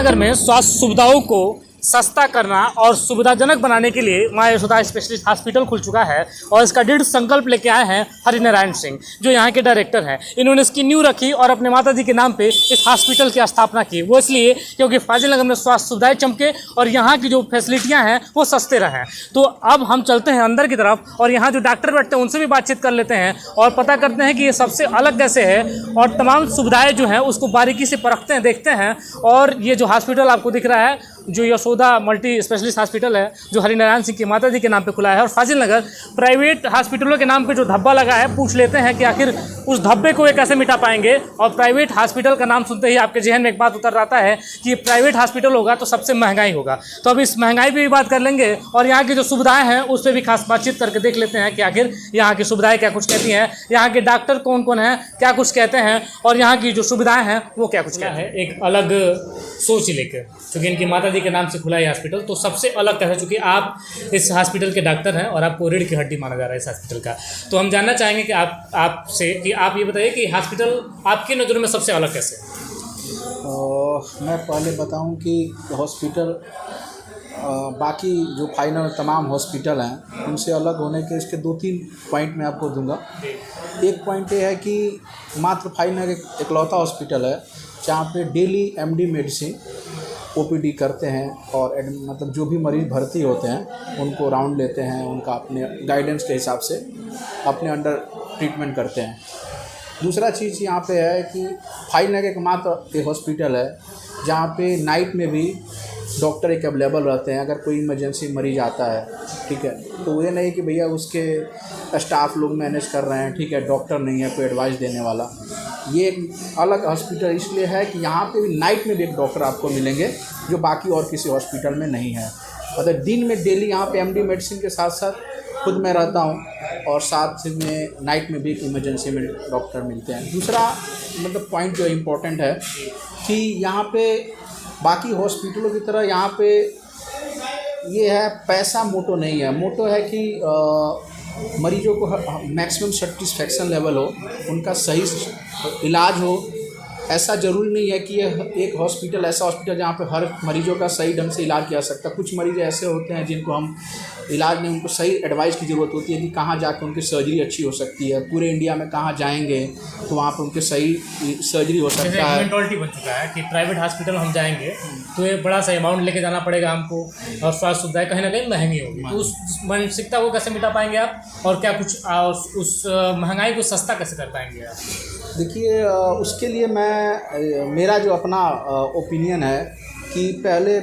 नगर में स्वास्थ्य सुविधाओं को सस्ता करना और सुविधाजनक बनाने के लिए माँ यशोदा स्पेशलिस्ट हॉस्पिटल खुल चुका है और इसका दृढ़ संकल्प लेके आए हैं हरिनारायण सिंह, जो यहाँ के डायरेक्टर हैं। इन्होंने इसकी नींव रखी और अपने माता जी के नाम पे इस हॉस्पिटल की स्थापना की। वो इसलिए क्योंकि फाजिल नगर में स्वास्थ्य सुविधाएं चमके और यहाँ की जो फैसिलिटियाँ हैं वो सस्ते रहें। तो अब हम चलते हैं अंदर की तरफ और यहाँ जो डॉक्टर बैठते हैं उनसे भी बातचीत कर लेते हैं और पता करते हैं कि ये सबसे अलग कैसे है और तमाम सुविधाएँ जो हैं उसको बारीकी से परखते हैं, देखते हैं। और ये जो हॉस्पिटल आपको दिख रहा है, जो यशोदा मल्टी स्पेशलिस्ट हॉस्पिटल है, जो हरिनारायण सिंह की माता जी के नाम पे खुला है। और फाजिल नगर प्राइवेट हॉस्पिटलों के नाम पे जो धब्बा लगा है, पूछ लेते हैं कि आखिर उस धब्बे को ये कैसे मिटा पाएंगे। और प्राइवेट हॉस्पिटल का नाम सुनते ही आपके जहन में एक बात उतर आता है कि प्राइवेट हॉस्पिटल होगा तो सबसे महंगाई होगा। तो अब इस महंगाई पर भी बात कर लेंगे और यहाँ की जो सुविधाएँ हैं उस पर भी खास बातचीत करके देख लेते हैं कि आखिर यहाँ की सुविधाएँ क्या कुछ कहती हैं, यहाँ के डॉक्टर कौन कौन हैं, क्या कुछ कहते हैं और यहाँ की जो सुविधाएँ हैं वो क्या कुछ कहते हैं। एक अलग सोच लेकर, चूँकि इनकी माता जी के नाम से खुला है हॉस्पिटल, तो सबसे अलग कैसा, चूँकि आप इस हॉस्पिटल के डॉक्टर हैं और आपको रीढ़ की हड्डी माना जा रहा है इस हॉस्पिटल का, तो हम जानना चाहेंगे कि आपसे कि आप ये बताइए कि हॉस्पिटल आपकी नज़रों में सबसे अलग कैसे है। मैं पहले बताऊं कि हॉस्पिटल बाकी जो फाइनल तमाम हॉस्पिटल हैं उनसे अलग होने के इसके 2-3 पॉइंट मैं आपको दूंगा। एक पॉइंट ये है कि मात्र फाइनल एक इकलौता हॉस्पिटल है जहाँ पे डेली एमडी मेडिसिन ओपीडी करते हैं और मतलब जो भी मरीज़ भर्ती होते हैं उनको राउंड लेते हैं, उनका अपने गाइडेंस के हिसाब से अपने अंडर ट्रीटमेंट करते हैं। दूसरा चीज़ यहाँ पे है कि फाइनल एक मात्र एक हॉस्पिटल है जहाँ पे नाइट में भी डॉक्टर एक अवेलेबल रहते हैं। अगर कोई इमरजेंसी मरीज आता है, ठीक है, तो ये नहीं कि भैया उसके स्टाफ लोग मैनेज कर रहे हैं, ठीक है, डॉक्टर नहीं है कोई एडवाइस देने वाला। ये एक अलग हॉस्पिटल इसलिए है कि यहाँ पे भी नाइट में भी एक डॉक्टर आपको मिलेंगे जो बाकी और किसी हॉस्पिटल में नहीं है। मतलब दिन में डेली यहाँ पे एमडी मेडिसिन के साथ साथ खुद मैं रहता हूँ और साथ में नाइट में भी इमरजेंसी में डॉक्टर मिलते हैं। दूसरा मतलब पॉइंट जो इम्पोर्टेंट है कि यहाँ पे बाकी हॉस्पिटलों की तरह यहाँ पे ये है, पैसा मोटो नहीं है। मोटो है कि मरीजों को मैक्सिमम सेटिस्फेक्शन लेवल हो, उनका सही इलाज हो। ऐसा ज़रूरी नहीं है कि ये एक हॉस्पिटल ऐसा हॉस्पिटल जहाँ पे हर मरीजों का सही ढंग से इलाज किया जा सकता है। कुछ मरीज़ ऐसे होते हैं जिनको हम इलाज नहीं, उनको सही एडवाइस की ज़रूरत होती है कि कहाँ जाकर उनकी सर्जरी अच्छी हो सकती है, पूरे इंडिया में कहाँ जाएंगे तो वहाँ पर उनकी सही सर्जरी हो सकता है। मेंटालिटी बन चुका है कि प्राइवेट हॉस्पिटल हम जाएंगे तो ये बड़ा सा अमाउंट लेके जाना पड़ेगा हमको और स्वास्थ्य सुविधाएं कहीं ना कहीं महंगी होगी। तो उस मानसिकता को कैसे मिटा पाएंगे आप और क्या कुछ उस महंगाई को सस्ता कैसे कर पाएंगे आप? देखिए, उसके लिए मेरा जो अपना ओपिनियन है कि पहले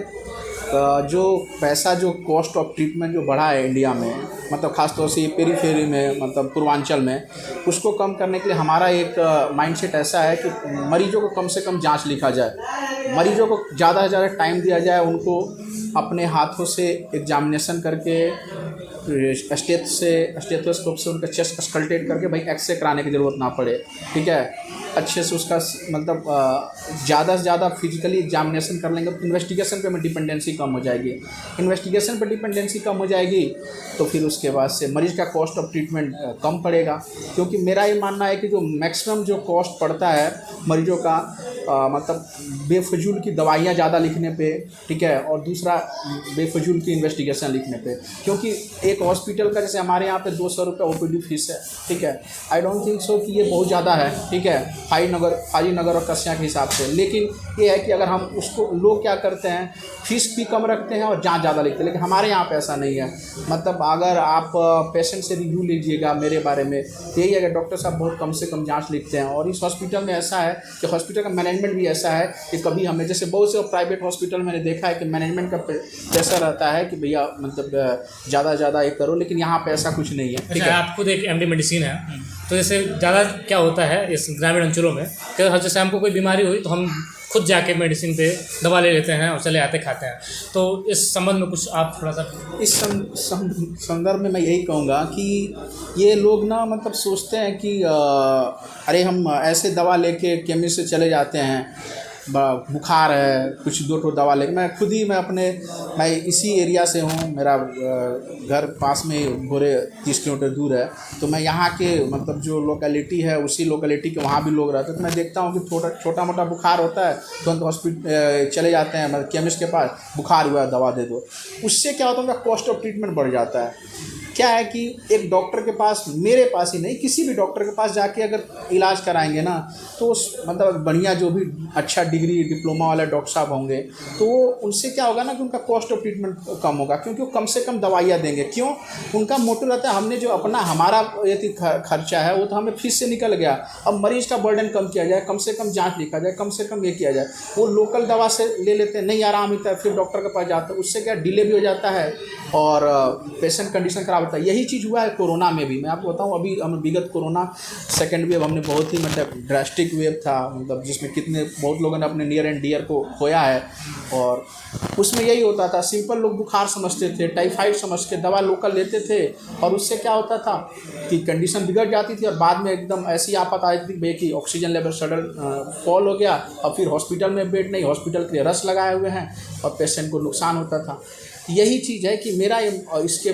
जो पैसा जो कॉस्ट ऑफ ट्रीटमेंट जो बढ़ा है इंडिया में, मतलब ख़ासतौर से पेरीफेरी में, मतलब पूर्वांचल में, उसको कम करने के लिए हमारा एक माइंडसेट ऐसा है कि मरीजों को कम से कम जांच लिखा जाए, मरीजों को ज़्यादा से ज़्यादा टाइम दिया जाए, उनको अपने हाथों से एग्जामिनेशन करके स्टेथोस्कोप से उनका चेस्ट स्कल्टेट करके भाई एक्सरे कराने की ज़रूरत ना पड़े, ठीक है, अच्छे से उसका मतलब ज़्यादा से ज़्यादा फिजिकली एग्जामिनेशन कर लेंगे तो इन्वेस्टिगेशन पे में डिपेंडेंसी कम हो जाएगी। इन्वेस्टिगेशन पर डिपेंडेंसी कम हो जाएगी तो फिर उसके बाद से मरीज़ का कॉस्ट ऑफ ट्रीटमेंट कम पड़ेगा। क्योंकि मेरा ये मानना है कि जो मैक्सिमम जो कॉस्ट पड़ता है मरीजों का मतलब बेफजूल की दवाइयाँ ज़्यादा लिखने पे, ठीक है, और दूसरा बेफजूल की इन्वेस्टिगेशन लिखने पे। क्योंकि एक हॉस्पिटल का जैसे हमारे यहाँ पे 200 रुपये ओपीडी फीस है, ठीक है, आई डोंट थिंक सो कि ये बहुत ज़्यादा है, ठीक है, हाजीनगर और कस्या के हिसाब से। लेकिन ये है कि अगर हम उसको, लोग क्या करते हैं फीस भी कम रखते हैं और जाँच ज़्यादा लिखते हैं, लेकिन हमारे यहाँ पे ऐसा नहीं है। मतलब अगर आप पेशेंट से रिव्यू लीजिएगा मेरे बारे में, यही है कि डॉक्टर साहब बहुत कम से कम जाँच लिखते हैं। और इस हॉस्पिटल में ऐसा है कि हॉस्पिटल का मैनेजमेंट भी ऐसा है कि कभी हमें, जैसे बहुत से प्राइवेट हॉस्पिटल मैंने देखा है कि मैनेजमेंट का प्रेशर रहता है कि भैया मतलब ज़्यादा ये करो, लेकिन यहाँ पे ऐसा कुछ नहीं है, ठीक है। आप खुद एक एमडी मेडिसिन है, तो जैसे ज़्यादा क्या होता है इस ग्रामीण अंचलों में कि जैसे हमको कोई बीमारी हुई तो हम खुद जाके मेडिसिन पे दवा ले लेते हैं और चले आते खाते हैं। तो इस संबंध में कुछ आप थोड़ा सा इस संदर्भ में मैं यही कहूँगा कि ये लोग ना मतलब सोचते हैं कि अरे हम ऐसे दवा लेके केमिस्ट से चले जाते हैं बुखार है, कुछ 2 दवा ले, मैं इसी एरिया से हूँ, मेरा घर पास में भोरे 30 किलोमीटर दूर है, तो मैं यहाँ के मतलब जो लोकेलिटी है उसी लोकेलिटी के वहाँ भी लोग रहते हैं, तो मैं देखता हूँ कि छोटा मोटा बुखार होता है तुरंत हॉस्पिटल चले जाते हैं, मतलब केमिस्ट के पास, बुखार हुआ दवा दे दो। उससे क्या होता है, उनका कॉस्ट ऑफ ट्रीटमेंट बढ़ जाता है। क्या है कि एक डॉक्टर के पास, मेरे पास ही नहीं, किसी भी डॉक्टर के पास जाके अगर इलाज कराएंगे ना, तो मतलब बढ़िया जो भी अच्छा डिग्री डिप्लोमा वाले डॉक्टर साहब होंगे, तो वो उनसे क्या होगा ना कि उनका कॉस्ट ऑफ ट्रीटमेंट कम होगा, क्योंकि वो कम से कम दवाइयाँ देंगे। क्यों? उनका मोटिव रहता है हमने जो हमारा यदि खर्चा है वो तो हमें फीस से निकल गया, अब मरीज़ का बर्डन कम किया जाए, कम से कम जाँच लिखा जाए, कम से कम ये किया जाए। वो लोकल दवा से ले लेते हैं, नहीं आराम होता है, फिर डॉक्टर के पास जाते हैं, उससे क्या डिले भी हो जाता है और पेशेंट कंडीशन खराब होता है। यही चीज़ हुआ है कोरोना में भी। मैं आपको बताऊं, अभी हम विगत कोरोना सेकेंड वेव हमने बहुत ही मतलब ड्रास्टिक वेव था, मतलब जिसमें बहुत लोगों ने अपने नियर एंड डियर को खोया है, और उसमें यही होता था, सिंपल लोग बुखार समझते थे, टाइफाइड समझ के दवा लोकल लेते थे, और उससे क्या होता था कि कंडीशन बिगड़ जाती थी और बाद में एकदम ऐसी आफत आई थी भाई कि ऑक्सीजन लेवल सडन फॉल हो गया, और फिर हॉस्पिटल में बेड नहीं, हॉस्पिटल के रस लगाए हुए हैं और पेशेंट को नुकसान होता था। यही चीज़ है कि मेरा इसके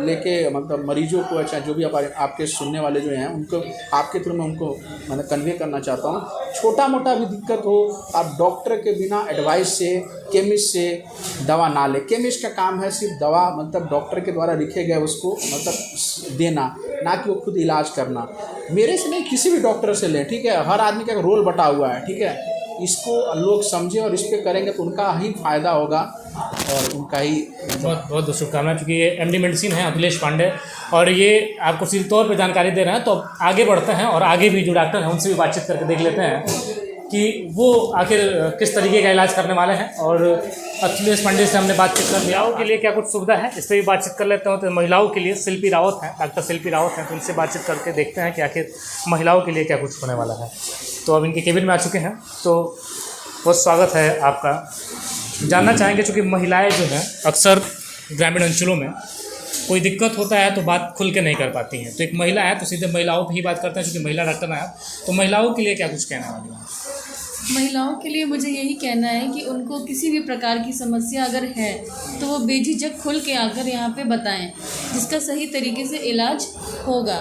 लेके मतलब मरीजों को, अच्छा जो भी आपके सुनने वाले जो हैं उनको आपके थ्रू मैं उनको मैंने कन्वे करना चाहता हूँ, छोटा मोटा भी दिक्कत हो आप डॉक्टर के बिना एडवाइस से, केमिस्ट से दवा ना ले। केमिस्ट का काम है सिर्फ दवा मतलब डॉक्टर के द्वारा लिखे गए उसको मतलब देना, ना कि वो खुद इलाज करना। मेरे से नहीं, किसी भी डॉक्टर से लें, ठीक है। हर आदमी का रोल बटा हुआ है, ठीक है। इसको लोग समझें और इस पर करेंगे तो उनका ही फायदा होगा और उनका ही बहुत बहुत शुभकामनाएं। चूँकि ये MD मेडिसिन है अखिलेश पांडे, और ये आपको सीधे तौर पे जानकारी दे रहे हैं, तो आगे बढ़ते हैं और आगे भी जो डॉक्टर हैं उनसे भी बातचीत करके देख लेते हैं कि वो आखिर किस तरीके का इलाज करने वाले हैं। और अखिलेश पांडे से हमने बातचीत कर, महिलाओं के लिए क्या कुछ सुविधा है इस पर भी बातचीत कर लेते हैं। तो महिलाओं के लिए शिल्पी रावत हैं, डॉक्टर शिल्पी रावत हैं, तो उनसे बातचीत करके देखते हैं कि आखिर महिलाओं के लिए क्या कुछ होने वाला है। तो अब इनके केबिन में आ चुके हैं, तो बहुत स्वागत है आपका। जानना चाहेंगे, चूँकि महिलाएं जो हैं अक्सर ग्रामीण अंचलों में कोई दिक्कत होता है तो बात खुल के नहीं कर पाती हैं, तो एक महिला है तो सीधे महिलाओं पर ही बात करते हैं, चूँकि महिला डॉक्टर हैं आप, तो महिलाओं के लिए क्या कुछ कहने वाली हैं? महिलाओं के लिए मुझे यही कहना है कि उनको किसी भी प्रकार की समस्या अगर है तो वो बेझिझक खुल के आकर यहाँ पे बताएं, जिसका सही तरीके से इलाज होगा।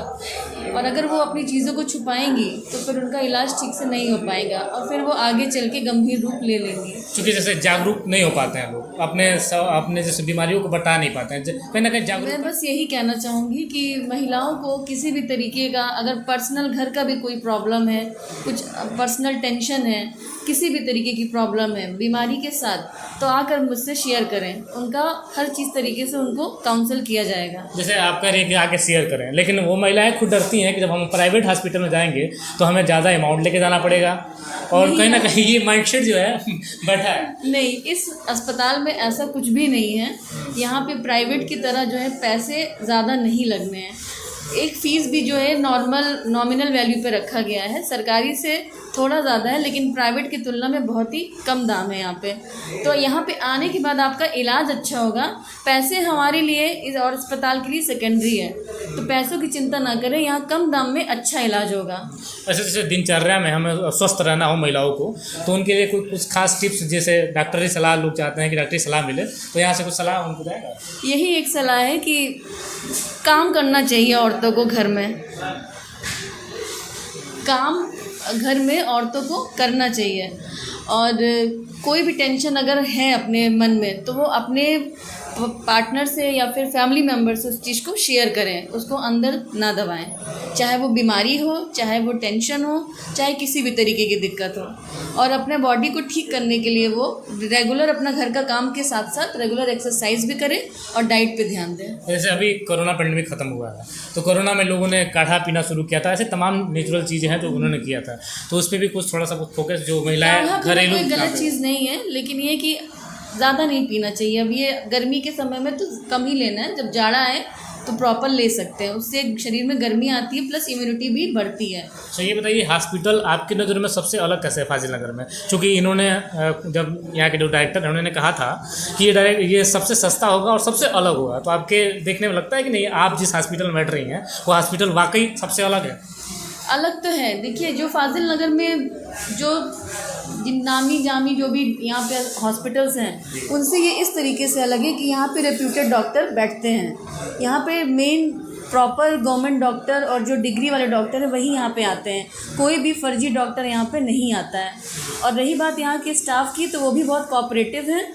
और अगर वो अपनी चीज़ों को छुपाएंगी तो फिर उनका इलाज ठीक से नहीं हो पाएगा और फिर वो आगे चल के गंभीर रूप ले लेंगी। क्योंकि जैसे जागरूक नहीं हो पाते हैं लोग, अपने जैसे बीमारियों को बता नहीं पाते हैं, कहीं ना कहीं जागरूक। मैं बस यही कहना चाहूँगी कि महिलाओं को किसी भी तरीके का अगर पर्सनल घर का भी कोई प्रॉब्लम है, कुछ पर्सनल टेंशन है, किसी भी तरीके की प्रॉब्लम है बीमारी के साथ, तो आकर मुझसे शेयर करें। उनका हर चीज़ तरीके से उनको काउंसल किया जाएगा। जैसे आप कह रहे हैं कि आके शेयर करें, लेकिन वो महिलाएं खुद डरती हैं कि जब हम प्राइवेट हॉस्पिटल में जाएंगे तो हमें ज़्यादा अमाउंट लेके जाना पड़ेगा, और कहीं ना कहीं ये माइंडसेट जो है बैठा है। नहीं, इस अस्पताल में ऐसा कुछ भी नहीं है। यहाँ पे प्राइवेट की तरह जो है पैसे ज़्यादा नहीं लगने हैं। एक फ़ीस भी जो है नॉमिनल वैल्यू पे रखा गया है, सरकारी से थोड़ा ज़्यादा है लेकिन प्राइवेट की तुलना में बहुत ही कम दाम है यहाँ पे। तो यहाँ पे आने के बाद आपका इलाज अच्छा होगा। पैसे हमारे लिए इस और अस्पताल के लिए सेकेंडरी है, तो पैसों की चिंता ना करें, यहाँ कम दाम में अच्छा इलाज होगा। ऐसे जैसे दिनचर्या में हमें स्वस्थ रहना हो महिलाओं को, तो उनके लिए कुछ खास टिप्स, जैसे डॉक्टरी सलाह, लोग चाहते हैं कि डॉक्टरी सलाह मिले, तो यहाँ से कुछ सलाह उनको जाएगा? यही एक सलाह है कि काम करना चाहिए औरतों को घर में, काम घर में औरतों को करना चाहिए। और कोई भी टेंशन अगर है अपने मन में तो वो अपने पार्टनर से या फिर फैमिली मेम्बर से उस चीज़ को शेयर करें, उसको अंदर ना दबाएं। चाहे वो बीमारी हो, चाहे वो टेंशन हो, चाहे किसी भी तरीके की दिक्कत हो। और अपने बॉडी को ठीक करने के लिए वो रेगुलर अपना घर का काम के साथ साथ रेगुलर एक्सरसाइज भी करें और डाइट पे ध्यान दें। जैसे अभी कोरोना पेंडेमिक ख़त्म हुआ है, तो कोरोना में लोगों ने काढ़ा पीना शुरू किया था, ऐसे तमाम नेचुरल चीज़ें हैं जो उन्होंने किया था, तो उस पर भी कुछ थोड़ा सा फोकस, जो महिलाएं घरेलू, कोई गलत चीज़ नहीं है, लेकिन ये कि ज़्यादा नहीं पीना चाहिए। अब ये गर्मी के समय में तो कम ही लेना है, जब जाड़ा आए तो प्रॉपर ले सकते हैं, उससे शरीर में गर्मी आती है प्लस इम्यूनिटी भी बढ़ती है। तो ये बताइए, हॉस्पिटल आपकी नज़र में सबसे अलग कैसे है फाजिल नगर में? क्योंकि इन्होंने जब यहाँ के जो डायरेक्टर हैं उन्होंने कहा था कि ये सबसे सस्ता होगा और सबसे अलग होगा, तो आपके देखने में लगता है कि नहीं, आप जिस हॉस्पिटल में बैठ रही हैं वो हॉस्पिटल वाकई सबसे अलग है? अलग तो है। देखिए, जो फाजिल नगर में जो जिन नामी जामी जो भी यहाँ पे हॉस्पिटल्स हैं उनसे ये इस तरीके से अलग है कि यहाँ पे रेप्यूटेड डॉक्टर बैठते हैं। यहाँ पे मेन प्रॉपर गवर्नमेंट डॉक्टर और जो डिग्री वाले डॉक्टर हैं वही यहाँ पे आते हैं, कोई भी फर्जी डॉक्टर यहाँ पे नहीं आता है। और रही बात यहाँ के स्टाफ की, तो वो भी बहुत कोऑपरेटिव हैं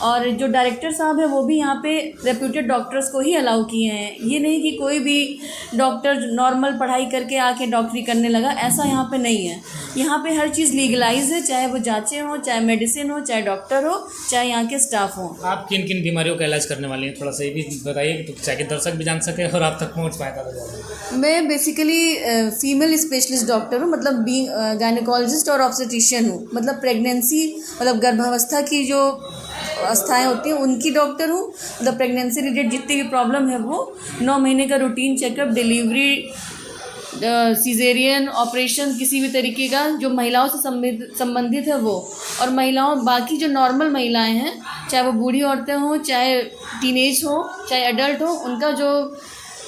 और जो डायरेक्टर साहब हैं वो भी यहाँ पे रेप्यूटेड डॉक्टर्स को ही अलाउ किए हैं। ये नहीं कि कोई भी डॉक्टर नॉर्मल पढ़ाई करके आके डॉक्टरी करने लगा, ऐसा यहाँ पे नहीं है। यहाँ पे हर चीज़ लीगलाइज है, चाहे वो जाँचें हों, चाहे मेडिसिन हो, चाहे डॉक्टर हो, चाहे यहाँ के स्टाफ हों। आप किन किन बीमारियों का इलाज करने वाली हैं, थोड़ा सा ये भी बताइए तो ताकि दर्शक भी जान सके और आप तक पहुँच पाए। मैं बेसिकली फीमेल स्पेशलिस्ट डॉक्टर हूँ, मतलब बी गायनेकोलॉजिस्ट और ऑब्स्टेट्रिशियन हूँ। मतलब प्रेगनेंसी, मतलब गर्भावस्था की जो अवस्थाएँ होती हैं उनकी डॉक्टर हूँ। मतलब प्रेगनेंसी रिलेटेड जितनी भी प्रॉब्लम है वो 9 महीने का routine checkup, delivery, caesarean operation, किसी भी तरीके का जो महिलाओं से संबंधित है वो, और महिलाओं बाकी जो नॉर्मल महिलाएं हैं, चाहे वो बूढ़ी औरतें हों, चाहे टीनेज हो, चाहे एडल्ट हो, उनका जो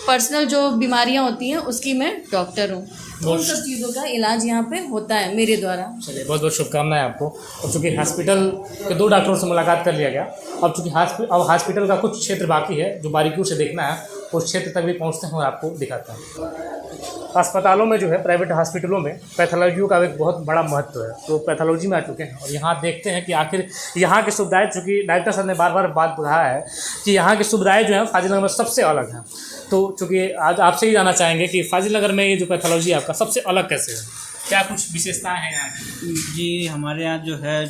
पर्सनल जो बीमारियां होती हैं उसकी मैं डॉक्टर हूँ। उन सब चीज़ों का इलाज यहाँ पे होता है मेरे द्वारा। चलिए, बहुत बहुत शुभकामनाएं आपको। अब चूँकि हॉस्पिटल के 2 डॉक्टरों से मुलाकात कर लिया गया, अब चूँकि हॉस्पिटल का कुछ क्षेत्र बाकी है जो बारीकियों से देखना है, उस क्षेत्र तक भी पहुँचते हैं और आपको दिखाते हैं। अस्पतालों में जो है, प्राइवेट हॉस्पिटलों में पैथोलॉजियों का एक बहुत बड़ा महत्व है, तो पैथोलॉजी में आ चुके हैं और यहाँ देखते हैं कि आखिर यहाँ की सुविधाएं, चूँकि डॉक्टर साहब ने बार बार बात कहा है कि यहाँ की सुविधाएं जो हैं फाजिलनगर में सबसे अलग हैं। तो चूँकि आज आपसे ही जानना चाहेंगे कि फाजिलनगर में ये जो पैथोलॉजी आपका सबसे अलग कैसे है, क्या कुछ विशेषताएं हैं यहाँ की? जी, हमारे यहाँ जो है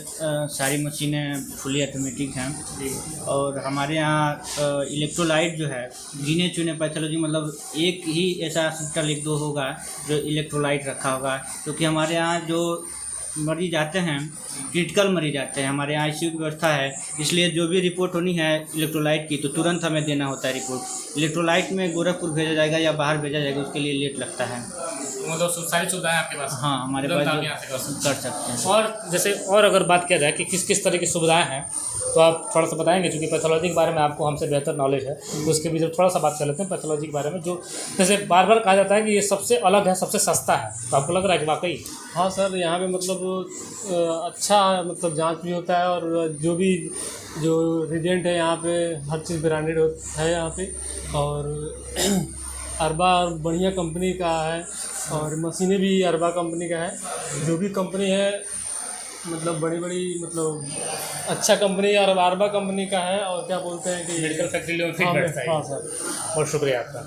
सारी मशीनें फुली ऑटोमेटिक हैं जी। और हमारे यहाँ इलेक्ट्रोलाइट जो है गिने चुने पैथोलॉजी, मतलब एक ही ऐसा हॉस्पिटल 1-2 होगा जो इलेक्ट्रोलाइट रखा होगा, क्योंकि हमारे यहाँ जो मरीज आते हैं, क्रिटिकल मरीज आते हैं, हमारे यहाँ आईसीयू की व्यवस्था है, इसलिए जो भी रिपोर्ट होनी है इलेक्ट्रोलाइट की तो तुरंत हमें देना होता है रिपोर्ट। इलेक्ट्रोलाइट में गोरखपुर भेजा जाएगा या बाहर भेजा जाएगा, उसके लिए लेट लगता है। मतलब सारी सुविधाएं आपके पास? हाँ, हमारे पास कर सकते हैं। और जैसे और अगर बात किया जाए कि किस किस तरह की सुविधाएं हैं, तो आप थोड़ा सा बताएंगे, क्योंकि पैथोलॉजी के बारे में आपको हमसे बेहतर नॉलेज है, तो उसके भी थोड़ा सा बात कर लेते हैं पैथोलॉजी के बारे में। जो जैसे बार बार कहा जाता है कि ये सबसे अलग है, सबसे सस्ता है, तो आपको लग रहा है कि वाकई? हाँ सर, यहाँ पे मतलब अच्छा मतलब जांच भी होता है और जो रिजेंट है यहाँ पे हर चीज़ ब्रांडेड है यहाँ पे, और अरबा बढ़िया कंपनी का है और मशीनें भी अरबा कंपनी का है। जो भी कंपनी है मतलब बड़ी मतलब अच्छा कंपनी और अरबा कंपनी का है, और क्या बोलते हैं कि मेडिकल फैसिलिटी में फिट बैठता है। हाँ सर, बहुत शुक्रिया आपका।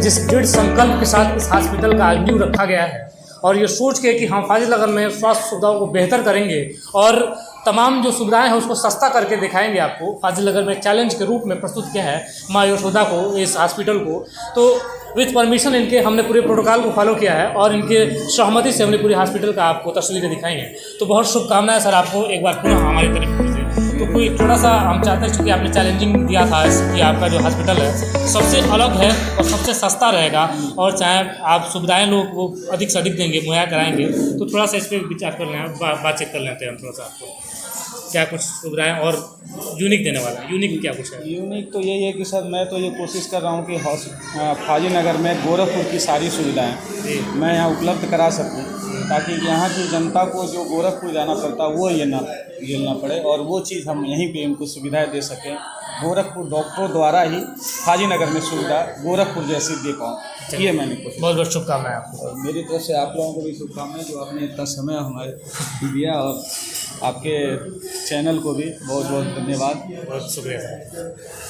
जिस दृढ़ संकल्प के साथ इस हॉस्पिटल का नींव रखा गया है और ये सोच के कि हम फाजिलनगर में स्वास्थ्य सुविधाओं को बेहतर करेंगे और तमाम जो सुविधाएं हैं उसको सस्ता करके दिखाएंगे आपको, फाजिलनगर में चैलेंज के रूप में प्रस्तुत किया है माँ यशोदा को, इस हॉस्पिटल को। तो विथ परमिशन इनके हमने पूरे प्रोटोकॉल को फॉलो किया है और इनके सहमति से हमने पूरी हॉस्पिटल का आपको तस्वीरें दिखाई हैं। तो बहुत शुभकामनाएं सर आपको एक बार पुनः हमारी तरफ से। तो कोई थोड़ा सा हम चाहते हैं, क्योंकि आपने चैलेंजिंग दिया था कि आपका जो हॉस्पिटल है सबसे अलग है और सबसे सस्ता रहेगा, और चाहे आप सुविधाएं लोग वो अधिक से अधिक देंगे, मुहैया कराएंगे, तो थोड़ा सा इस पर विचार कर लें, बातचीत कर लेते हैं हम थोड़ा सा। आपको क्या कुछ सुविधाएं और यूनिक देने वाला है? यूनिक क्या कुछ है? यूनिक तो यही है कि सर मैं तो ये कोशिश कर रहा हूँ कि फाजिलनगर में गोरखपुर की सारी सुविधाएं मैं यहाँ उपलब्ध करा सकूँ, ताकि यहाँ की जनता को जो गोरखपुर जाना पड़ता है वो ये ना झेलना पड़े, और वो चीज़ हम यहीं पे इनको सुविधाएं दे सकें। गोरखपुर डॉक्टरों द्वारा ही फाजिलनगर में सुविधा गोरखपुर जैसी दे पाऊँ, ये मैंने कोशिश। बहुत बहुत शुभकामनाएं आपको। और मेरी तरफ से आप लोगों को भी शुभकामनाएं जो आपने इतना समय हमारे दिया, और आपके चैनल को भी बहुत बहुत धन्यवाद। बहुत शुक्रिया।